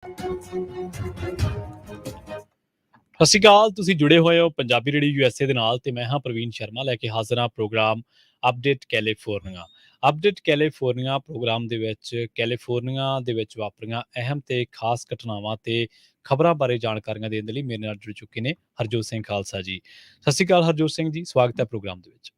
ਸਤਿ ਸ਼੍ਰੀ ਅਕਾਲ। ਤੁਸੀਂ ਜੁੜੇ ਹੋਏ ਹੋ ਪੰਜਾਬੀ ਰੇਡੀਓ ਯੂਐਸਏ ਦੇ ਨਾਲ ਤੇ ਮੈਂ ਹਾਂ ਪ੍ਰਵੀਨ ਸ਼ਰਮਾ ਲੈ ਕੇ ਹਾਜ਼ਰ ਹਾਂ programme update California. Update California programme ਦੇ ਵਿੱਚ ਕੈਲੀਫੋਰਨੀਆ ਦੇ ਵਿੱਚ ਵਾਪਰੀਆਂ ਅਹਿਮ ਤੇ ਖਾਸ ਘਟਨਾਵਾਂ ਤੇ ਖਬਰਾਂ ਬਾਰੇ ਜਾਣਕਾਰੀਆਂ ਦੇਣ ਦੇ ਲਈ ਮੇਰੇ ਨਾਲ ਜੁੜ ਚੁੱਕੇ ਨੇ ਹਰਜੋਤ ਸਿੰਘ ਖਾਲਸਾ ਜੀ। ਸਤਿ ਸ਼੍ਰੀ ਅਕਾਲ ਹਰਜੋਤ ਸਿੰਘ ਜੀ, ਸਵਾਗਤ ਹੈ ਪ੍ਰੋਗਰਾਮ ਦੇ ਵਿੱਚ।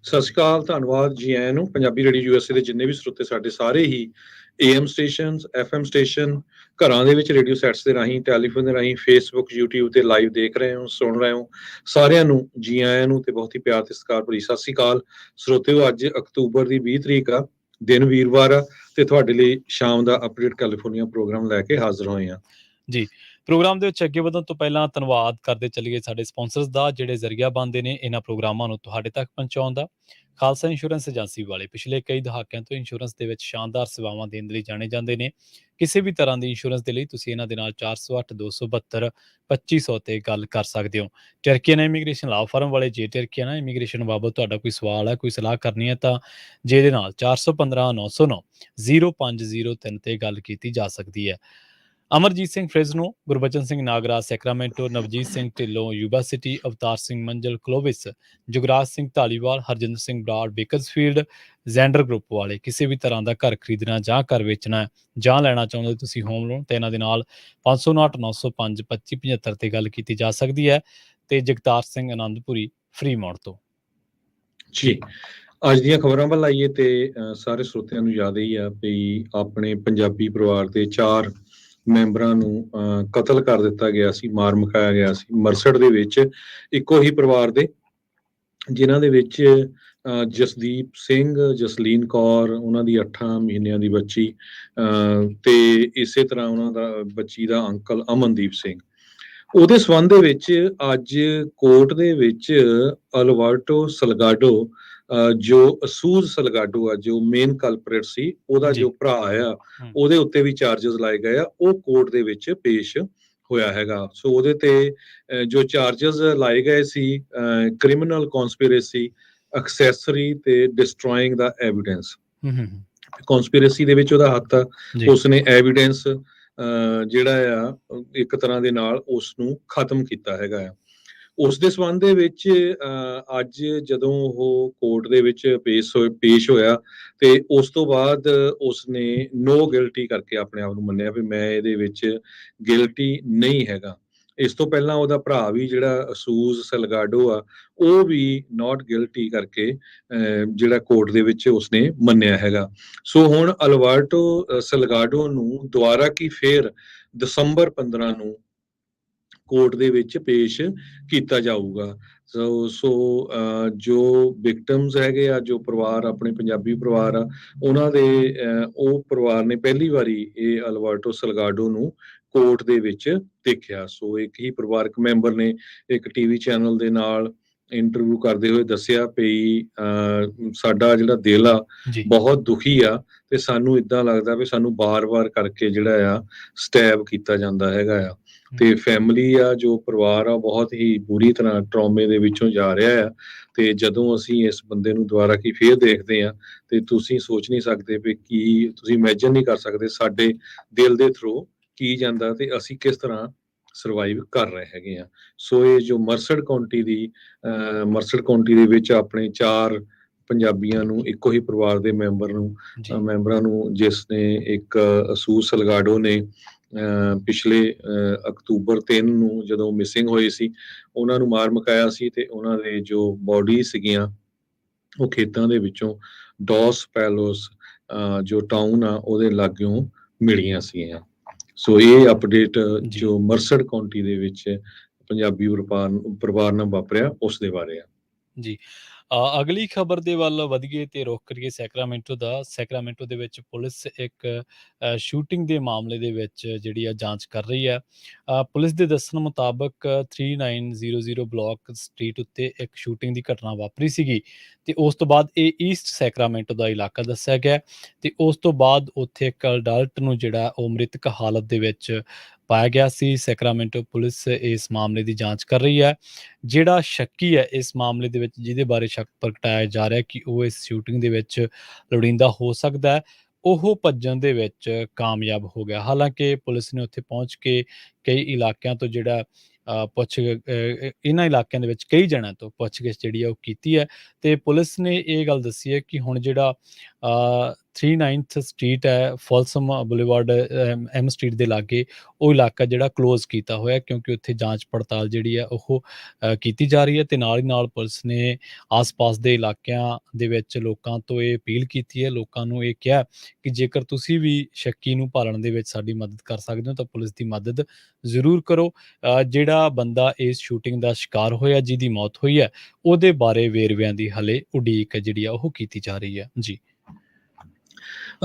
ਸਤਿ ਸ਼੍ਰੀ ਅਕਾਲ, ਧੰਨਵਾਦ ਜੀ ਆਇਆਂ ਨੂੰ। ਪੰਜਾਬੀ ਰੇਡੀਓ ਯੂਐਸਏ ਦੇ ਜਿੰਨੇ ਵੀ ਸਰੋਤੇ ਸਾਡੇ ਸਾਰੇ ਹੀ AM ਸਟੇਸ਼ਨ, FM ਸਟੇਸ਼ਨ, ਘਰਾਂ ਦੇ ਵਿੱਚ ਰੇਡੀਓ ਸੈਟਸ ਦੇ ਰਾਹੀਂ, ਟੈਲੀਫੋਨ ਦੇ ਰਾਹੀਂ, ਫੇਸਬੁੱਕ, YouTube ਤੇ ਲਾਈਵ ਦੇਖ ਰਹੇ ਹੋ, ਸੁਣ ਰਹੇ ਹੋ, ਸਾਰਿਆਂ ਨੂੰ ਜੀ ਆਇਆਂ ਨੂੰ ਤੇ ਬਹੁਤ ਹੀ ਪਿਆਰ ਤੇ ਸਤਿਕਾਰ ਭਰੀ ਸਤਿ ਸ਼੍ਰੀ ਅਕਾਲ। ਸਰੋਤਿਓ, ਅੱਜ ਅਕਤੂਬਰ ਦੀ 20 ਤਰੀਕ ਆ, ਦਿਨ ਵੀਰਵਾਰ ਆ ਤੇ ਤੁਹਾਡੇ ਲਈ ਸ਼ਾਮ ਦਾ ਅਪਡੇਟ ਕੈਲੀਫੋਰਨੀਆ ਪ੍ਰੋਗਰਾਮ ਲੈ ਕੇ ਹਾਜ਼ਰ ਹੋਏ ਆ ਜੀ। ਪ੍ਰੋਗਰਾਮ ਦੇ ਵਿੱਚ ਅੱਗੇ ਵਧਣ ਤੋਂ ਪਹਿਲਾਂ ਧੰਨਵਾਦ ਕਰਦੇ ਚੱਲੀਏ ਸਾਡੇ ਸਪਾਂਸਰਸ ਦਾ, ਜਿਹੜੇ ਜ਼ਰੀਆ ਬਣਦੇ ਨੇ ਇਹਨਾਂ ਪ੍ਰੋਗਰਾਮਾਂ ਨੂੰ ਤੁਹਾਡੇ ਤੱਕ ਪਹੁੰਚਾਉਣ ਦਾ। ਖਾਲਸਾ ਇੰਸ਼ੋਰੈਂਸ ਏਜੰਸੀ ਵਾਲੇ ਪਿਛਲੇ ਕਈ ਦਹਾਕਿਆਂ ਤੋਂ ਇੰਸ਼ੋਰੈਂਸ ਦੇ ਵਿੱਚ ਸ਼ਾਨਦਾਰ ਸੇਵਾਵਾਂ ਦੇਣ ਦੇ ਲਈ ਜਾਣੇ ਜਾਂਦੇ ਨੇ। ਕਿਸੇ ਵੀ ਤਰ੍ਹਾਂ ਦੀ ਇੰਸ਼ੋਰੈਂਸ ਦੇ ਲਈ ਤੁਸੀਂ ਇਹਨਾਂ ਦੇ ਨਾਲ 408-272-2500 ਤੇ ਗੱਲ ਕਰ ਸਕਦੇ ਹੋ। ਟਰਕੀਆਨਾ ਇਮੀਗ੍ਰੇਸ਼ਨ ਲਾਅ ਫਰਮ ਵਾਲੇ, ਜੇ ਟਰਕੀਆਨਾ ਇਮੀਗ੍ਰੇਸ਼ਨ ਬਾਬਤ ਤੁਹਾਡਾ ਕੋਈ ਸਵਾਲ ਹੈ, ਕੋਈ ਸਲਾਹ ਕਰਨੀ ਹੈ ਤਾਂ ਜਿਹਦੇ ਨਾਲ 415-909-0503 ਤੇ ਗੱਲ ਕੀਤੀ ਜਾ ਸਕਦੀ ਹੈ। Amarjit Singh Fresno, Gurbachan Singh Nagra Sacramento, Navjit Singh Dhillon Yuba City, Avtar Singh Manzil Clovis, Jugraj Singh Dhaliwal, Harjinder Singh Brar Bakersfield, Zander group ਵਾਲੇ। ਕਿਸੇ ਵੀ ਤਰ੍ਹਾਂ ਦਾ ਘਰ ਖਰੀਦਣਾ ਜਾਂ ਘਰ ਵੇਚਣਾ ਜਾਂ ਲੈਣਾ ਚਾਹੁੰਦੇ ਤੁਸੀਂ ਹੋਮ ਲੋਨ, ਤੇ ਇਹਨਾਂ ਦੇ ਨਾਲ 559-905-2575 ਤੇ ਗੱਲ ਕੀਤੀ ਜਾ ਸਕਦੀ ਹੈ। ਤੇ ਜਗਤਾਰ ਸਿੰਘ ਆਨੰਦਪੁਰੀ ਫਰੀਮੌਂਟ ਤੋਂ। ਜੀ, ਅੱਜ ਦੀਆਂ ਖਬਰਾਂ ਵੱਲ ਆਈਏ ਤੇ ਸਾਰੇ ਸਰੋਤਿਆਂ ਨੂੰ ਯਾਦ ਹੀ ਆ ਵੀ ਆਪਣੇ ਪੰਜਾਬੀ ਪਰਿਵਾਰ ਦੇ 4 ਮੈਂਬਰਾਂ ਨੂੰ ਕਤਲ ਕਰ ਦਿੱਤਾ ਗਿਆ ਸੀ, ਮਾਰ ਮੁਕਾਇਆ ਗਿਆ ਸੀ ਮਰਸਡ ਦੇ ਵਿੱਚ, ਇੱਕੋ ਹੀ ਪਰਿਵਾਰ ਦੇ, ਜਿਨ੍ਹਾਂ ਦੇ ਵਿੱਚ ਜਸਦੀਪ ਸਿੰਘ, ਜਸਲੀਨ ਕੌਰ, ਉਹਨਾਂ ਦੀ 8 ਮਹੀਨਿਆਂ ਦੀ ਬੱਚੀ, ਤੇ ਇਸੇ ਤਰ੍ਹਾਂ ਉਹਨਾਂ ਦਾ ਬੱਚੀ ਦਾ ਅੰਕਲ ਅਮਨਦੀਪ ਸਿੰਘ। ਉਹਦੇ ਸੰਬੰਧ ਦੇ ਵਿੱਚ ਅੱਜ ਕੋਰਟ ਦੇ ਵਿੱਚ ਅਲਵਰਟੋ ਸਲਗਾਡੋ, ਜੋ ਅਸੂਜ਼ ਸਲਗਾਡੋ ਆ, ਜੋ ਮੇਨ ਕਲਪਰੇਟ ਸੀ, ਉਹਦਾ ਜੋ ਭਰਾ ਆ, ਉਹਦੇ ਉੱਤੇ ਵੀ ਚਾਰਜਸ ਲਾਏ ਗਏ ਆ। ਉਹ ਕੋਰਟ ਦੇ ਵਿੱਚ ਪੇਸ਼ ਹੋਇਆ ਹੈਗਾ। ਸੋ ਉਹਦੇ ਤੇ ਜੋ ਚਾਰਜਸ ਲਾਏ ਗਏ ਸੀ, ਕ੍ਰਿਮੀਨਲ ਕੌਨਸਪੀਰੇਸੀ, ਐਕਸੈਸਰੀ ਤੇ ਡਿਸਟਰੋਇੰਗ ਦਾ ਐਵੀਡੈਂਸ। ਕੌਨਸਪੀਰੇਸੀ ਦੇ ਵਿੱਚ ਉਹਦਾ ਹੱਥ ਆ, ਉਸਨੇ ਐਵੀਡੈਂਸ ਜਿਹੜਾ ਆ ਇੱਕ ਤਰ੍ਹਾਂ ਦੇ ਨਾਲ ਉਸ ਨੂੰ ਖਤਮ ਕੀਤਾ ਹੈਗਾ ਆ। ਉਸ ਦੇ ਸੰਬੰਧ ਦੇ ਵਿੱਚ ਅੱਜ ਜਦੋਂ ਉਹ ਕੋਰਟ ਦੇ ਵਿੱਚ ਪੇਸ਼ ਹੋਇਆ ਤੇ ਉਸ ਤੋਂ ਬਾਅਦ ਉਸਨੇ ਨੋ ਗਿਲਟੀ ਕਰਕੇ ਆਪਣੇ ਆਪ ਨੂੰ ਮੰਨਿਆ ਵੀ ਮੈਂ ਇਹਦੇ ਵਿੱਚ ਗਿਲਟੀ ਨਹੀਂ ਹੈਗਾ। ਇਸ ਤੋਂ ਪਹਿਲਾਂ ਉਹਦਾ ਭਰਾ ਵੀ ਜਿਹੜਾ ਅਸੂਜ਼ ਸਲਗਾਡੋ ਆ, ਉਹ ਵੀ ਨਾਟ ਗਿਲਟੀ ਕਰਕੇ ਜਿਹੜਾ ਕੋਰਟ ਦੇ ਵਿੱਚ ਉਸਨੇ ਮੰਨਿਆ ਹੈਗਾ। ਸੋ ਹੁਣ ਅਲਵਰਟੋ ਸਲਗਾਡੋ ਨੂੰ ਦੁਬਾਰਾ ਕੀ ਫੇਰ ਦਸੰਬਰ 15 ਨੂੰ ਕੋਰਟ ਦੇ ਵਿੱਚ ਪੇਸ਼ ਕੀਤਾ ਜਾਊਗਾ। ਸੋ ਜੋ ਵਿਕਟਮਸ ਹੈਗੇ ਆ, ਜੋ ਪਰਿਵਾਰ, ਆਪਣੇ ਪੰਜਾਬੀ ਪਰਿਵਾਰ ਆ, ਉਹਨਾਂ ਦੇ ਉਹ ਪਰਿਵਾਰ ਨੇ ਪਹਿਲੀ ਵਾਰੀ ਇਹ ਅਲਵਰਟੋ ਸਲਗਾਡੋ ਨੂੰ ਕੋਰਟ ਦੇ ਵਿੱਚ ਦੇਖਿਆ। ਸੋ ਇੱਕ ਹੀ ਪਰਿਵਾਰਕ ਮੈਂਬਰ ਨੇ ਇੱਕ ਟੀਵੀ ਚੈਨਲ ਦੇ ਨਾਲ ਇੰਟਰਵਿਊ ਕਰਦੇ ਹੋਏ ਦੱਸਿਆ ਵੀ ਸਾਡਾ ਜਿਹੜਾ ਦਿਲ ਆ ਬਹੁਤ ਦੁਖੀ ਆ ਤੇ ਸਾਨੂੰ ਏਦਾਂ ਲੱਗਦਾ ਵੀ ਸਾਨੂੰ ਬਾਰ-ਬਾਰ ਕਰਕੇ ਜਿਹੜਾ ਆ ਸਟੈਬ ਕੀਤਾ ਜਾਂਦਾ ਹੈਗਾ ਆ। ਤੇ ਫੈਮਿਲੀ ਆ, ਜੋ ਪਰਿਵਾਰ ਆ, ਬਹੁਤ ਹੀ ਬੁਰੀ ਤਰ੍ਹਾਂ ਟਰੌਮੇ ਦੇ ਵਿੱਚੋਂ ਜਾ ਰਿਹਾ ਆ। ਤੇ ਜਦੋਂ ਅਸੀਂ ਇਸ ਬੰਦੇ ਨੂੰ ਦੁਬਾਰਾ ਕੀ ਫੇਰ ਦੇਖਦੇ ਆ ਤੇ ਤੁਸੀਂ ਸੋਚ ਨਹੀਂ ਸਕਦੇ ਵੀ ਕੀ, ਤੁਸੀਂ ਇਮੇਜਿਨ ਨਹੀਂ ਕਰ ਸਕਦੇ ਸਾਡੇ ਦਿਲ ਦੇ ਥਰੂ ਕੀ ਜਾਂਦਾ ਤੇ ਅਸੀਂ ਕਿਸ ਤਰ੍ਹਾਂ ਸਰਵਾਈਵ ਕਰ ਰਹੇ ਹੈਗੇ ਆ। ਸੋ ਇਹ ਜੋ ਮਰਸਡ ਕਾਉਂਟੀ ਦੇ ਵਿੱਚ ਆਪਣੇ 4 ਪੰਜਾਬੀਆਂ ਨੂੰ, ਇੱਕੋ ਹੀ ਪਰਿਵਾਰ ਦੇ ਮੈਂਬਰਾਂ ਨੂੰ ਜਿਸ ਨੇ ਇੱਕ ਅਸੂਜ਼ ਸਲਗਾਡੋ ਨੇ ਪਿਛਲੇ ਅਕਤੂਬਰ 3 ਨੂੰ ਜਦੋਂ ਮਿਸਿੰਗ ਹੋਏ ਸੀ, ਉਹਨਾਂ ਨੂੰ ਮਾਰ ਮੁਕਾਇਆ ਸੀ ਤੇ ਉਹਨਾਂ ਦੇ ਜੋ ਬੋਡੀ ਸੀਗੀਆਂ ਉਹ ਖੇਤਾਂ ਦੇ ਵਿੱਚੋਂ ਡੌਸ ਪੈਲੋਸ ਜੋ ਟਾਊਨ ਆ ਉਹਦੇ ਲਾਗਿਓਂ ਮਿਲੀਆਂ ਸੀਗੀਆਂ। ਸੋ ਇਹ ਅਪਡੇਟ ਜੋ ਮਰਸਡ ਕਾਉਂਟੀ ਦੇ ਵਿੱਚ ਪੰਜਾਬੀ ਪਰਿਵਾਰ ਨਾਲ ਵਾਪਰਿਆ ਉਸ ਦੇ ਬਾਰੇ ਆ। ਜੀ, ਅਗਲੀ ਖਬਰ ਦੇ ਵੱਲ ਵਧੀਏ ਤੇ ਰੁਖ ਕਰੀਏ ਸੈਕਰਾਮੈਂਟੋ ਦਾ। ਸੈਕਰਾਮੈਂਟੋ ਦੇ ਵਿੱਚ ਪੁਲਿਸ ਇੱਕ ਸ਼ੂਟਿੰਗ ਦੇ ਮਾਮਲੇ ਦੇ ਵਿੱਚ ਜਿਹੜੀ ਆ ਜਾਂਚ ਕਰ ਰਹੀ ਹੈ। ਪੁਲਿਸ ਦੇ ਦੱਸਣ ਮੁਤਾਬਕ 3900 ਬਲਾਕ ਸਟਰੀਟ ਉੱਤੇ ਇੱਕ ਸ਼ੂਟਿੰਗ ਦੀ ਘਟਨਾ ਵਾਪਰੀ ਸੀਗੀ ਤੇ ਉਸ ਤੋਂ ਬਾਅਦ ਇਹ ਈਸਟ ਸੈਕਰਾਮੈਂਟੋ ਦਾ ਇਲਾਕਾ ਦੱਸਿਆ ਗਿਆ ਤੇ ਉਸ ਤੋਂ ਬਾਅਦ ਉੱਥੇ ਇੱਕ ਅਡਲਟ ਨੂੰ ਜਿਹੜਾ ਉਹ ਮ੍ਰਿਤਕ ਹਾਲਤ ਦੇ ਵਿੱਚ ਪਾਇਆ ਗਿਆ ਸੀ। ਸੈਕਰਾਮੈਂਟੋ ਪੁਲਿਸ ਇਸ ਮਾਮਲੇ ਦੀ ਜਾਂਚ ਕਰ ਰਹੀ ਹੈ। ਜਿਹੜਾ ਸ਼ੱਕੀ ਹੈ ਇਸ ਮਾਮਲੇ ਦੇ ਵਿੱਚ, ਜਿਹਦੇ ਬਾਰੇ ਸ਼ੱਕ ਪ੍ਰਗਟਾਇਆ ਜਾ ਰਿਹਾ ਕਿ ਉਹ ਇਸ ਸ਼ੂਟਿੰਗ ਦੇ ਵਿੱਚ ਲੋੜੀਂਦਾ ਹੋ ਸਕਦਾ ਹੈ, ਉਹ ਭੱਜਣ ਦੇ ਵਿੱਚ ਕਾਮਯਾਬ ਹੋ ਗਿਆ। ਹਾਲਾਂਕਿ ਪੁਲਿਸ ਨੇ ਉੱਥੇ ਪਹੁੰਚ ਕੇ ਕਈ ਇਲਾਕਿਆਂ ਤੋਂ ਜਿਹੜਾ ਇਹਨਾਂ ਇਲਾਕਿਆਂ ਦੇ ਵਿੱਚ ਕਈ ਜਣਿਆਂ ਤੋਂ ਪੁੱਛਗਿੱਛ ਜਿਹੜੀ ਆ ਉਹ ਕੀਤੀ ਹੈ, ਤੇ ਪੁਲਿਸ ਨੇ ਇਹ ਗੱਲ ਦੱਸੀ ਹੈ ਕਿ ਹੁਣ ਜਿਹੜਾ 39th ਸਟਰੀਟ ਹੈ, ਫੋਲਸਮ ਬੁਲੇਵਾਰਡ, ਐਮ ਸਟਰੀਟ ਦੇ ਲਾਗੇ, ਉਹ ਇਲਾਕਾ ਜਿਹੜਾ ਕਲੋਜ਼ ਕੀਤਾ ਹੋਇਆ, ਕਿਉਂਕਿ ਉੱਥੇ ਜਾਂਚ ਪੜਤਾਲ ਜਿਹੜੀ ਆ ਉਹ ਕੀਤੀ ਜਾ ਰਹੀ ਹੈ। ਤੇ ਨਾਲ ਹੀ ਨਾਲ ਪੁਲਿਸ ਨੇ ਆਸ-ਪਾਸ ਦੇ ਇਲਾਕਿਆਂ ਦੇ ਵਿੱਚ ਲੋਕਾਂ ਤੋਂ ਇਹ ਅਪੀਲ ਕੀਤੀ ਹੈ, ਲੋਕਾਂ ਨੂੰ ਇਹ ਕਿਹਾ ਕਿ ਜੇਕਰ ਤੁਸੀਂ ਵੀ ਸ਼ੱਕੀ ਨੂੰ ਭਾਲਣ ਦੇ ਵਿੱਚ ਸਾਡੀ ਮਦਦ ਕਰ ਸਕਦੇ ਹੋ ਤਾਂ ਪੁਲਿਸ ਦੀ ਮਦਦ ਜ਼ਰੂਰ ਕਰੋ। ਜਿਹੜਾ ਬੰਦਾ ਇਸ ਸ਼ੂਟਿੰਗ ਦਾ ਸ਼ਿਕਾਰ ਹੋਇਆ, ਜਿਹਦੀ ਮੌਤ ਹੋਈ ਹੈ, ਉਹਦੇ ਬਾਰੇ ਵੇਰਵਿਆਂ ਦੀ ਹਲੇ ਉਡੀਕ ਜਿਹੜੀ ਆ ਉਹ ਕੀਤੀ ਜਾ ਰਹੀ ਹੈ। ਜੀ।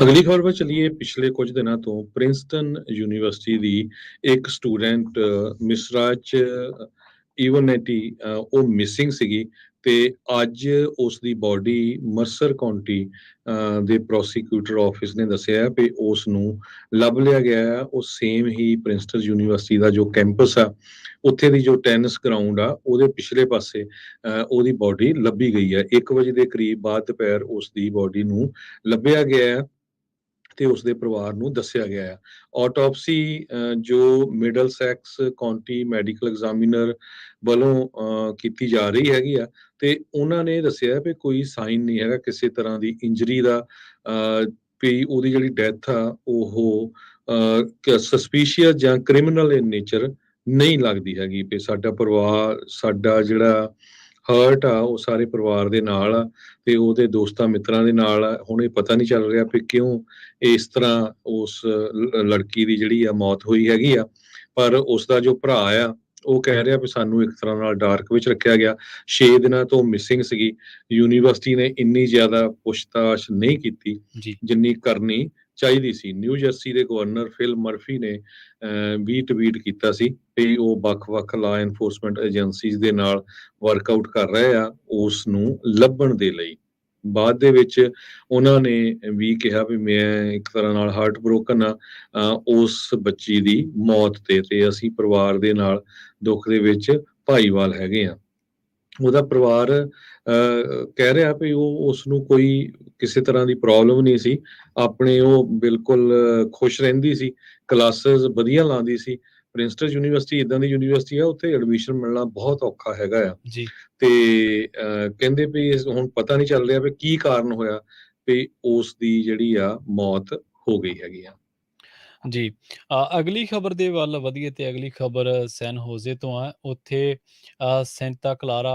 ਅਗਲੀ ਖਬਰ ਵੱਲ ਚੱਲੀਏ। ਪਿਛਲੇ ਕੁਝ ਦਿਨਾਂ ਤੋਂ ਪ੍ਰਿੰਸਟਨ ਯੂਨੀਵਰਸਿਟੀ ਦੀ ਇੱਕ ਸਟੂਡੈਂਟ ਮਿਸਰਾਜ ਈਵਨੈਟੀ ਉਹ ਮਿਸਿੰਗ ਸੀਗੀ, ਤੇ ਅੱਜ ਉਸ ਦੀ ਬੋਡੀ ਮਰਸਰ ਕਾਉਂਟੀ ਦੇ ਪ੍ਰੋਸੀਕਿਊਟਰ ਆਫਿਸ ਨੇ ਦੱਸਿਆ ਵੀ ਉਸ ਨੂੰ ਲੱਭ ਲਿਆ ਗਿਆ ਹੈ। ਉਹ ਸੇਮ ਹੀ ਪ੍ਰਿੰਸਟਨ ਯੂਨੀਵਰਸਿਟੀ ਦਾ ਜੋ ਕੈਂਪਸ ਆ, ਉੱਥੇ ਦੀ ਜੋ ਟੈਨਿਸ ਗਰਾਊਂਡ ਆ, ਉਹਦੇ ਪਿਛਲੇ ਪਾਸੇ ਉਹਦੀ ਬੋਡੀ ਲੱਭੀ ਗਈ ਹੈ। 1 ਵਜੇ ਦੇ ਕਰੀਬ ਬਾਅਦ ਦੁਪਹਿਰ ਉਸ ਦੀ ਬੋਡੀ ਨੂੰ ਲੱਭਿਆ ਗਿਆ ਹੈ ਤੇ ਉਸਦੇ ਪਰਿਵਾਰ ਨੂੰ ਦੱਸਿਆ ਗਿਆ ਹੈ। ਆਟੋਪਸੀ ਜੋ middle sex County medical examiner ਵੱਲੋਂ ਕੀਤੀ ਜਾ ਰਹੀ ਹੈਗੀ ਆ, ਤੇ ਉਹਨਾਂ ਨੇ ਦੱਸਿਆ ਵੀ ਕੋਈ ਸਾਈਨ ਨਹੀਂ ਹੈਗਾ ਕਿਸੇ ਤਰ੍ਹਾਂ ਦੀ ਇੰਜਰੀ ਦਾ, ਵੀ ਉਹਦੀ ਜਿਹੜੀ ਡੈਥ ਆ ਉਹ ਸਸਪੀਸ਼ੀਅਸ ਜਾਂ ਕ੍ਰਿਮੀਨਲ ਇਨ ਨੇਚਰ ਨਹੀਂ ਲੱਗਦੀ ਹੈਗੀ। ਵੀ ਸਾਡਾ ਪਰਿਵਾਰ, ਸਾਡਾ ਜਿਹੜਾ ਹਰਟ ਆ ਉਹ ਸਾਰੇ ਪਰਿਵਾਰ ਦੇ ਨਾਲ ਆ, ਤੇ ਉਹਦੇ ਦੋਸਤਾਂ ਮਿੱਤਰਾਂ ਦੇ ਨਾਲ ਆ। ਹੁਣ ਇਹ ਪਤਾ ਨਹੀਂ ਚੱਲ ਰਿਹਾ ਵੀ ਕਿਉਂ ਇਸ ਤਰ੍ਹਾਂ ਉਸ ਲੜਕੀ ਦੀ ਜਿਹੜੀ ਆ ਮੌਤ ਹੋਈ ਹੈਗੀ ਆ, ਪਰ ਉਸਦਾ ਜੋ ਭਰਾ ਆ ਉਹ ਕਹਿ ਰਿਹਾ ਵੀ ਸਾਨੂੰ ਇੱਕ ਤਰ੍ਹਾਂ ਨਾਲ ਡਾਰਕ ਵਿੱਚ ਰੱਖਿਆ ਗਿਆ। 6 ਦਿਨਾਂ ਤੋਂ ਮਿਸਿੰਗ ਸੀਗੀ। ਯੂਨੀਵਰਸਿਟੀ ਨੇ ਇੰਨੀ ਜ਼ਿਆਦਾ ਪੁੱਛਤਾਛ ਨਹੀਂ ਕੀਤੀ ਜੀ। ਜਿੰਨੀ ਕਰਨੀ ਚਾਹੀਦੀ ਸੀ। ਨਿਊ ਜਰਸੀ ਦੇ ਗਵਰਨਰ ਫਿਲ ਮਰਫੀ ਨੇ ਵੀ ਟਵੀਟ ਕੀਤਾ ਸੀ ਵੀ ਉਹ ਵੱਖ-ਵੱਖ ਲਾ ਐਨਫੋਰਸਮੈਂਟ ਏਜੰਸੀਜ਼ ਦੇ ਨਾਲ ਵਰਕਆਊਟ ਕਰ ਰਹੇ ਆ ਉਸ ਨੂੰ ਲੱਭਣ ਦੇ ਲਈ। ਬਾਅਦ ਦੇ ਵਿੱਚ ਉਹਨਾਂ ਨੇ ਵੀ ਕਿਹਾ ਵੀ ਮੈਂ ਇੱਕ ਤਰ੍ਹਾਂ ਨਾਲ ਹਾਰਟ ਬ੍ਰੋਕਨ ਆ ਉਸ ਬੱਚੀ ਦੀ ਮੌਤ ਤੇ ਅਸੀਂ ਪਰਿਵਾਰ ਦੇ ਨਾਲ ਦੁੱਖ ਦੇ ਵਿੱਚ ਭਾਈਵਾਲ ਹੈਗੇ ਆ। ਉਹਦਾ ਪਰਿਵਾਰ ਕਹਿ ਰਿਹਾ ਵੀ ਉਹ ਉਸਨੂੰ ਕੋਈ ਕਿਸੇ ਤਰ੍ਹਾਂ ਦੀ ਪ੍ਰੋਬਲਮ ਨਹੀਂ ਸੀ, ਆਪਣੇ ਉਹ ਬਿਲਕੁਲ ਖੁਸ਼ ਰਹਿੰਦੀ ਸੀ, ਕਲਾਸਿਸ ਵਧੀਆ ਲਾਉਂਦੀ ਸੀ। ਪ੍ਰਿੰਸਟਨ ਯੂਨੀਵਰਸਿਟੀ ਇਦਾਂ ਦੀ ਯੂਨੀਵਰਸਿਟੀ ਆ, ਉੱਥੇ ਐਡਮਿਸ਼ਨ ਮਿਲਣਾ ਬਹੁਤ ਔਖਾ ਹੈਗਾ ਆ। ਜੀ। ਤੇ ਕਹਿੰਦੇ ਵੀ ਹੁਣ ਪਤਾ ਨਹੀਂ ਚੱਲ ਰਿਹਾ ਵੀ ਕੀ ਕਾਰਨ ਹੋਇਆ ਵੀ ਉਸ ਦੀ ਜਿਹੜੀ ਆ ਮੌਤ ਹੋ ਗਈ ਹੈਗੀ ਆ। ਜੀ। ਅਗਲੀ ਖਬਰ ਦੇ ਵੱਲ ਵਧੀਏ ਤੇ ਅਗਲੀ ਖਬਰ ਸੈਨ ਹੋਜ਼ੇ ਤੋਂ ਆ। ਉੱਥੇ ਸੈਂਟਾ ਕਲਾਰਾ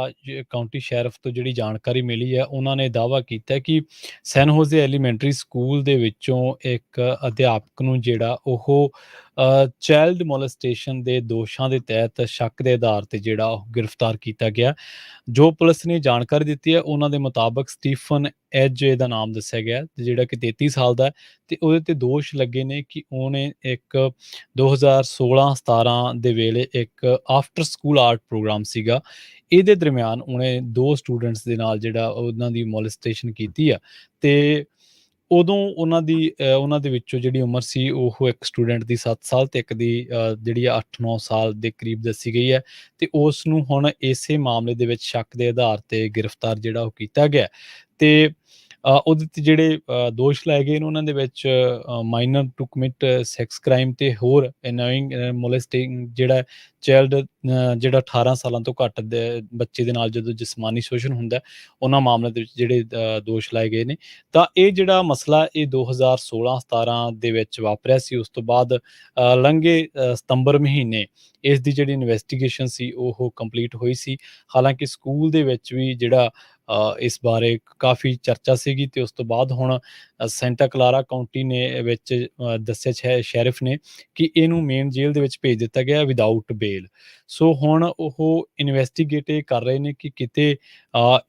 ਕਾਉਂਟੀ ਸ਼ੈਰਿਫ ਤੋਂ ਜਿਹੜੀ ਜਾਣਕਾਰੀ ਮਿਲੀ ਹੈ, ਉਹਨਾਂ ਨੇ ਦਾਅਵਾ ਕੀਤਾ ਕਿ ਸੈਨ ਹੋਜ਼ੇ ਐਲੀਮੈਂਟਰੀ ਸਕੂਲ ਦੇ ਵਿੱਚੋਂ ਇੱਕ ਅਧਿਆਪਕ ਨੂੰ ਜਿਹੜਾ ਉਹ ਚਾਈਲਡ ਮੋਲੈਸਟੇਸ਼ਨ ਦੇ ਦੋਸ਼ਾਂ ਦੇ ਤਹਿਤ ਸ਼ੱਕ ਦੇ ਆਧਾਰ ਤੇ ਜਿਹੜਾ ਉਹ ਗ੍ਰਿਫਤਾਰ ਕੀਤਾ ਗਿਆ। ਜੋ ਪੁਲਿਸ ਨੇ ਜਾਣਕਾਰੀ ਦਿੱਤੀ ਹੈ, ਉਹਨਾਂ ਦੇ ਮੁਤਾਬਕ ਸਟੀਫਨ ਐਜ ਇਹਦਾ ਨਾਮ ਦੱਸਿਆ ਗਿਆ, ਤੇ ਜਿਹੜਾ ਕਿ 33 ਸਾਲ ਦਾ ਹੈ, ਤੇ ਉਹਦੇ ਤੇ ਦੋਸ਼ ਲੱਗੇ ਨੇ ਕਿ ਉਹਨੇ ਇੱਕ 2016-17 ਦੇ ਵੇਲੇ ਇੱਕ ਆਫਟਰ ਸਕੂਲ ਆਰਟ ਪ੍ਰੋਗਰਾਮ ਸੀਗਾ, ਇਹਦੇ ਦਰਮਿਆਨ ਉਹਨੇ 2 ਸਟੂਡੈਂਟਸ ਦੇ ਨਾਲ ਜਿਹੜਾ ਉਹਨਾਂ ਦੀ ਮੋਲੈਸਟੇਸ਼ਨ ਕੀਤੀ ਆ। ਤੇ ਉਦੋਂ ਉਹਨਾਂ ਦੇ ਵਿੱਚੋਂ ਜਿਹੜੀ ਉਮਰ ਸੀ ਉਹ ਇੱਕ ਸਟੂਡੈਂਟ ਦੀ 7 ਸਾਲ ਤੇ ਇੱਕ ਦੀ ਜਿਹੜੀ ਆ 8-9 ਸਾਲ ਦੇ ਕਰੀਬ ਦੱਸੀ ਗਈ ਹੈ, ਤੇ ਉਸ ਨੂੰ ਹੁਣ ਇਸੇ ਮਾਮਲੇ ਦੇ ਵਿੱਚ ਸ਼ੱਕ ਦੇ ਆਧਾਰ ਤੇ ਗ੍ਰਿਫਤਾਰ ਜਿਹੜਾ ਉਹ ਕੀਤਾ ਗਿਆ। ਤੇ ਉਹਦੇ ਤੇ ਜਿਹੜੇ ਦੋਸ਼ ਲਾਏ ਗਏ ਨੇ, ਉਹਨਾਂ ਦੇ ਵਿੱਚ minor to commit sex crime ਤੇ ਹੋਰ ਅਨੋਇੰਗ ਮੋਲੈਸਟਿੰਗ ਜਿਹੜਾ ਚਾਈਲਡ ਜਿਹੜਾ 18 ਸਾਲਾਂ ਤੋਂ ਘੱਟ ਦੇ ਬੱਚੇ ਦੇ ਨਾਲ ਜਦੋਂ ਜਿਸਮਾਨੀ ਸ਼ੋਸ਼ਣ ਹੁੰਦਾ, ਉਹਨਾਂ ਮਾਮਲਿਆਂ ਦੇ ਵਿੱਚ ਜਿਹੜੇ ਦੋਸ਼ ਲਾਏ ਗਏ ਨੇ। ਤਾਂ ਇਹ ਜਿਹੜਾ ਮਸਲਾ ਇਹ 2016-17 ਦੇ ਵਿੱਚ ਵਾਪਰਿਆ ਸੀ। ਉਸ ਤੋਂ ਬਾਅਦ ਲੰਘੇ ਸਤੰਬਰ ਮਹੀਨੇ ਇਸ ਦੀ ਜਿਹੜੀ ਇਨਵੈਸਟੀਗੇਸ਼ਨ ਸੀ ਉਹ ਕੰਪਲੀਟ ਹੋਈ ਸੀ। ਹਾਲਾਂਕਿ ਸਕੂਲ ਦੇ ਵਿੱਚ ਵੀ ਜਿਹੜਾ ਇਸ ਬਾਰੇ ਕਾਫੀ ਚਰਚਾ ਸੀਗੀ, ਤੇ ਉਸ ਤੋਂ ਬਾਅਦ ਹੁਣ ਸੈਂਟਾ ਕਲਾਰਾ ਕਾਉਂਟੀ ਨੇ ਵਿੱਚ ਦੱਸਿਆ ਸ਼ੈਰਿਫ ਨੇ ਕਿ ਇਹਨੂੰ ਮੇਨ ਜੇਲ੍ਹ ਦੇ ਵਿੱਚ ਭੇਜ ਦਿੱਤਾ ਗਿਆ ਵਿਦਆਊਟ ਬੇਲ। ਸੋ ਹੁਣ ਉਹ ਇਨਵੈਸਟੀਗੇਟ ਇਹ ਕਰ ਰਹੇ ਨੇ ਕਿ ਕਿਤੇ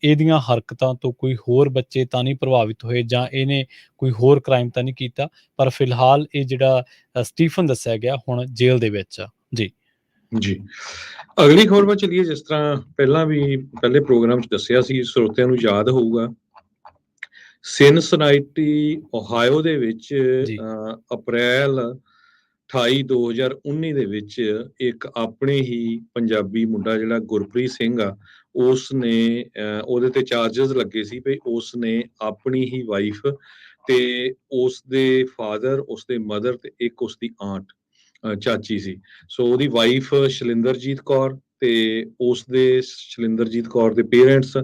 ਇਹਦੀਆਂ ਹਰਕਤਾਂ ਤੋਂ ਕੋਈ ਹੋਰ ਬੱਚੇ ਤਾਂ ਨਹੀਂ ਪ੍ਰਭਾਵਿਤ ਹੋਏ ਜਾਂ ਇਹਨੇ ਕੋਈ ਹੋਰ ਕ੍ਰਾਈਮ ਤਾਂ ਨਹੀਂ ਕੀਤਾ, ਪਰ ਫਿਲਹਾਲ ਇਹ ਜਿਹੜਾ ਸਟੀਫਨ ਦੱਸਿਆ ਗਿਆ ਹੁਣ ਜੇਲ੍ਹ ਦੇ ਵਿੱਚ ਆ। ਜੀ। ਜੀ। ਅਗਲੀ ਖਬਰ ਵੱਲ ਚੱਲੀਏ। ਜਿਸ ਤਰ੍ਹਾਂ ਪਹਿਲੇ ਪ੍ਰੋਗਰਾਮ 'ਚ ਦੱਸਿਆ ਸੀ, ਸਰੋਤਿਆਂ ਨੂੰ ਯਾਦ ਹੋਊਗਾ, ਸਿਨਸਿਨਾਟੀ ਓਹਾਇਓ ਦੇ ਵਿੱਚ ਜੀ। ਅਪ੍ਰੈਲ 28 2019 ਦੇ ਵਿੱਚ ਇੱਕ ਆਪਣੇ ਹੀ ਪੰਜਾਬੀ ਮੁੰਡਾ ਜਿਹੜਾ ਗੁਰਪ੍ਰੀਤ ਸਿੰਘ ਆ, ਉਸ ਨੇ ਉਹਦੇ ਤੇ ਚਾਰਜਸ ਲੱਗੇ ਸੀ ਵੀ ਉਸ ਨੇ ਆਪਣੀ ਹੀ ਵਾਈਫ ਤੇ ਉਸਦੇ ਫਾਦਰ, ਉਸਦੇ ਮਦਰ ਤੇ ਇੱਕ ਉਸਦੀ ਆਂਟ ਚਾਚੀ ਸੀ। ਸੋ ਉਹਦੀ ਵਾਈਫ ਸ਼ਲਿੰਦਰਜੀਤ ਕੌਰ ਤੇ ਉਸਦੇ ਸ਼ਲਿੰਦਰਜੀਤ ਕੌਰ ਦੇ ਪੇਰੈਂਟਸ